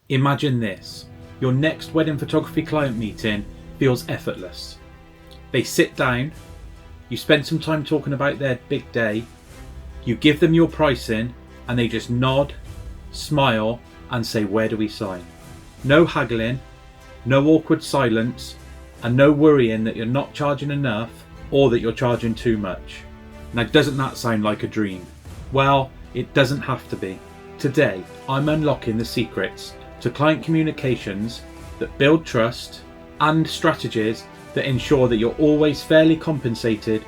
Imagine this. Your next wedding photography client meeting feels effortless. They sit down, you spend some time talking about their big day, you give them your pricing, and they just nod, smile, and say, "Where do we sign?" No haggling, no awkward silence, and no worrying that you're not charging enough or that you're charging too much. Now, doesn't that sound like a dream? Well, it doesn't have to be. Today, I'm unlocking the secrets to client communications that build trust and strategies that ensure that you're always fairly compensated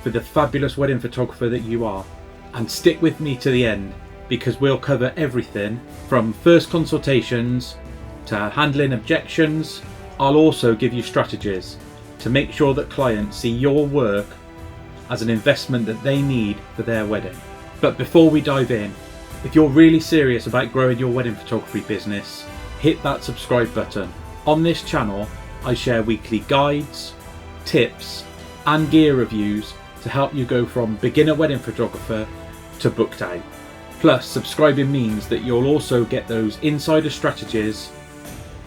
for the fabulous wedding photographer that you are. And stick with me to the end, because we'll cover everything from first consultations to handling objections. I'll also give you strategies to make sure that clients see your work as an investment that they need for their wedding. But before we dive in, if you're really serious about growing your wedding photography business, hit that subscribe button. On this channel, I share weekly guides, tips, and gear reviews to help you go from beginner wedding photographer to booked out. Plus, subscribing means that you'll also get those insider strategies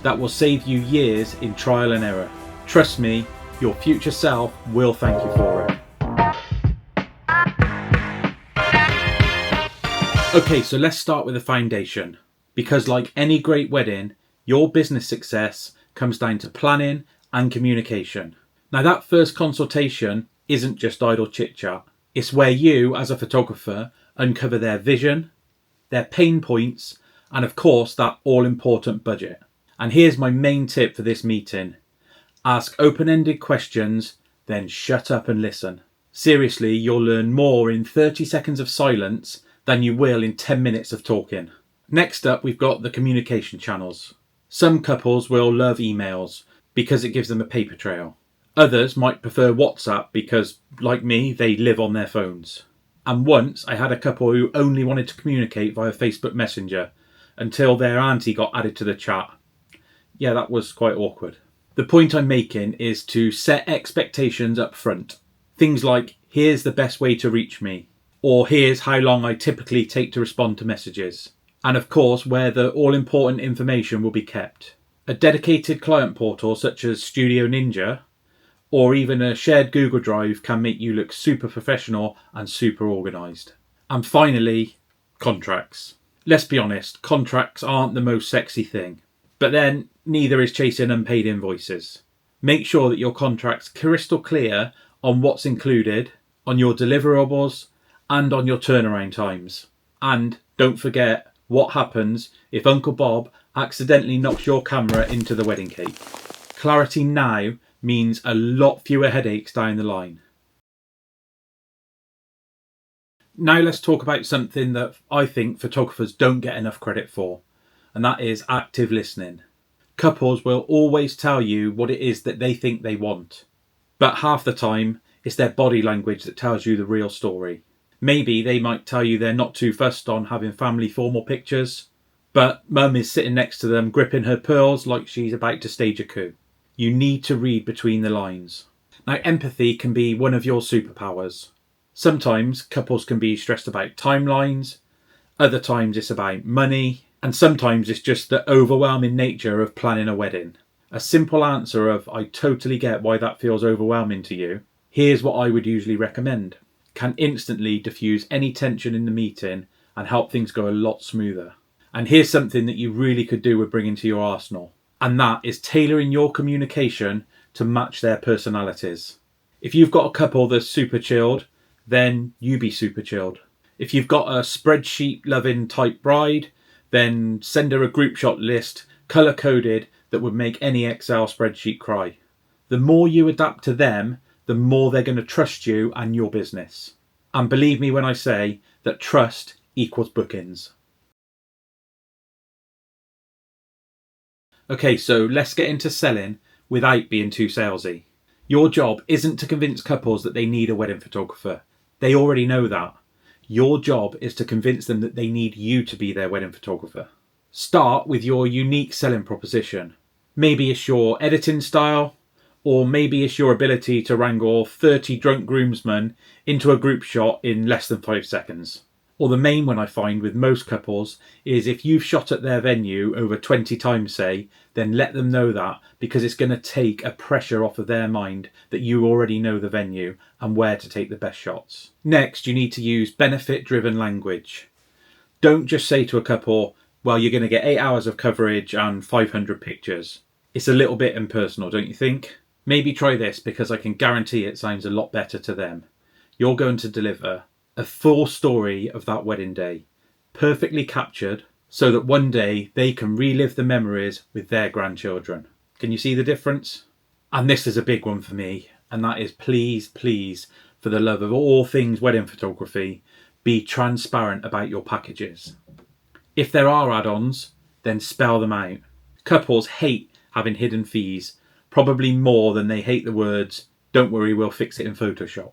that will save you years in trial and error. Trust me, your future self will thank you for it. Okay, so let's start with the foundation, because like any great wedding, your business success comes down to planning and communication. Now, that first consultation isn't just idle chit-chat. It's where you, as a photographer, uncover their vision, their pain points, and of course, that all-important budget. And here's my main tip for this meeting. Ask open-ended questions, then shut up and listen. Seriously, you'll learn more in 30 seconds of silence than you will in 10 minutes of talking. Next up, we've got the communication channels. Some couples will love emails because it gives them a paper trail. Others might prefer WhatsApp because, like me, they live on their phones. And once I had a couple who only wanted to communicate via Facebook Messenger until their auntie got added to the chat. Yeah, that was quite awkward. The point I'm making is to set expectations up front. Things like, here's the best way to reach me, or here's how long I typically take to respond to messages. And of course, where the all-important information will be kept. A dedicated client portal such as Studio Ninja, or even a shared Google Drive, can make you look super professional and super organised. And finally, contracts. Let's be honest, contracts aren't the most sexy thing. But then, neither is chasing unpaid invoices. Make sure that your contract's crystal clear on what's included, on your deliverables, and on your turnaround times. And don't forget what happens if Uncle Bob accidentally knocks your camera into the wedding cake. Clarity now means a lot fewer headaches down the line. Now let's talk about something that I think photographers don't get enough credit for, and that is active listening. Couples will always tell you what it is that they think they want, but half the time it's their body language that tells you the real story. Maybe they might tell you they're not too fussed on having family formal pictures, but mum is sitting next to them gripping her pearls like she's about to stage a coup. You need to read between the lines. Now, empathy can be one of your superpowers. Sometimes couples can be stressed about timelines, other times it's about money, and sometimes it's just the overwhelming nature of planning a wedding. A simple answer of, "I totally get why that feels overwhelming to you. Here's what I would usually recommend," can instantly diffuse any tension in the meeting and help things go a lot smoother. And here's something that you really could do with bringing to your arsenal. And that is tailoring your communication to match their personalities. If you've got a couple that's super chilled, then you be super chilled. If you've got a spreadsheet loving type bride, then send her a group shot list color coded that would make any Excel spreadsheet cry. The more you adapt to them, the more they're going to trust you and your business. And believe me when I say that trust equals bookings. Okay, so let's get into selling without being too salesy. Your job isn't to convince couples that they need a wedding photographer. They already know that. Your job is to convince them that they need you to be their wedding photographer. Start with your unique selling proposition. Maybe it's your editing style, or maybe it's your ability to wrangle 30 drunk groomsmen into a group shot in less than 5 seconds. Or the main one I find with most couples is if you've shot at their venue over 20 times, say, then let them know that, because it's going to take a pressure off of their mind that you already know the venue and where to take the best shots. Next, you need to use benefit-driven language. Don't just say to a couple, well, you're going to get 8 hours of coverage and 500 pictures. It's a little bit impersonal, don't you think? Maybe try this, because I can guarantee it sounds a lot better to them. You're going to deliver a full story of that wedding day, perfectly captured, so that one day they can relive the memories with their grandchildren. Can you see the difference? And this is a big one for me, and that is please, please, for the love of all things wedding photography, be transparent about your packages. If there are add-ons, then spell them out. Couples hate having hidden fees, probably more than they hate the words, "Don't worry, we'll fix it in Photoshop."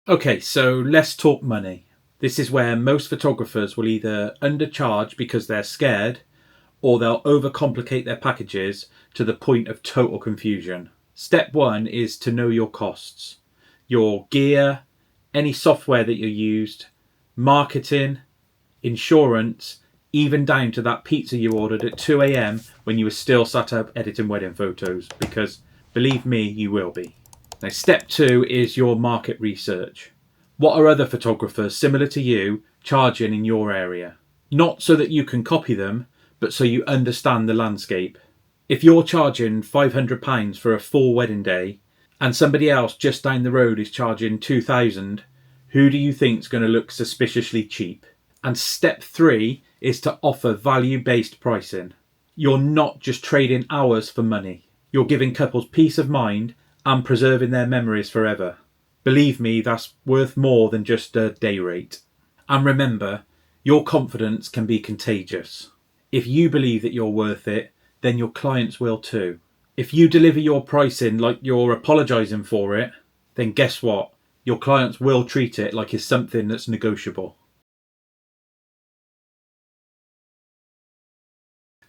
Okay, so let's talk money. This is where most photographers will either undercharge because they're scared, or they'll overcomplicate their packages to the point of total confusion. Step one is to know your costs. Your gear, any software that you used, marketing, insurance, even down to that pizza you ordered at 2 a.m. when you were still sat up editing wedding photos, because believe me, you will be. Now, step two is your market research. What are other photographers similar to you charging in your area? Not so that you can copy them, but so you understand the landscape. If you're charging £500 for a full wedding day and somebody else just down the road is charging £2,000, who do you think is going to look suspiciously cheap? And step three is to offer value-based pricing. You're not just trading hours for money. You're giving couples peace of mind and preserving their memories forever. Believe me, that's worth more than just a day rate. And remember, your confidence can be contagious. If you believe that you're worth it, then your clients will too. If you deliver your pricing like you're apologising for it, then guess what? Your clients will treat it like it's something that's negotiable.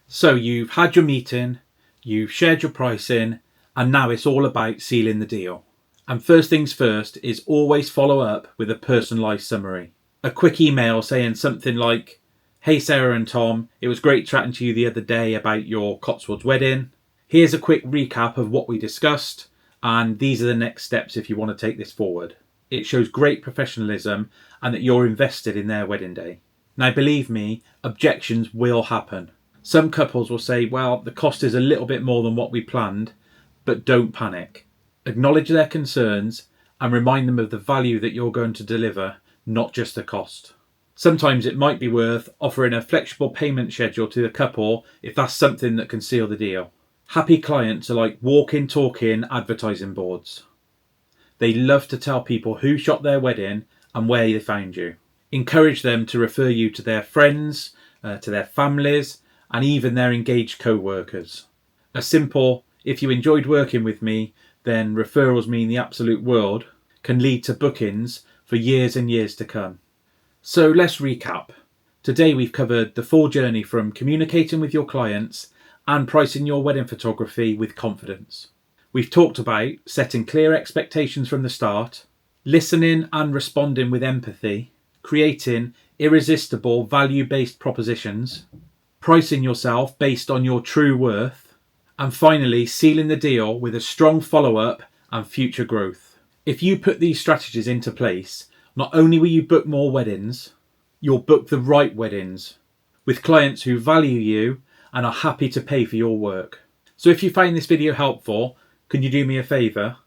So you've had your meeting, you've shared your pricing, and now it's all about sealing the deal. And first things first is always follow up with a personalised summary. A quick email saying something like, "Hey Sarah and Tom, it was great chatting to you the other day about your Cotswolds wedding. Here's a quick recap of what we discussed, and these are the next steps if you want to take this forward." It shows great professionalism and that you're invested in their wedding day. Now believe me, objections will happen. Some couples will say, well, the cost is a little bit more than what we planned, but don't panic. Acknowledge their concerns and remind them of the value that you're going to deliver, not just the cost. Sometimes it might be worth offering a flexible payment schedule to the couple if that's something that can seal the deal. Happy clients are like walking, talking advertising boards. They love to tell people who shot their wedding and where they found you. Encourage them to refer you to their friends, to their families, and even their engaged co-workers. A simple, "if you enjoyed working with me, then referrals mean the absolute world," can lead to bookings for years and years to come. So let's recap. Today we've covered the full journey from communicating with your clients and pricing your wedding photography with confidence. We've talked about setting clear expectations from the start, listening and responding with empathy, creating irresistible value-based propositions, pricing yourself based on your true worth, and finally sealing the deal with a strong follow-up and future growth. If you put these strategies into place, not only will you book more weddings, you'll book the right weddings with clients who value you and are happy to pay for your work. So if you find this video helpful, can you do me a favour?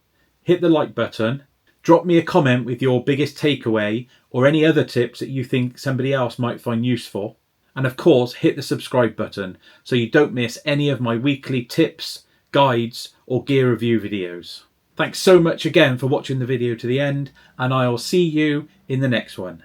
Hit the like button, drop me a comment with your biggest takeaway or any other tips that you think somebody else might find useful. And of course, hit the subscribe button so you don't miss any of my weekly tips, guides, or gear review videos. Thanks so much again for watching the video to the end, and I'll see you in the next one.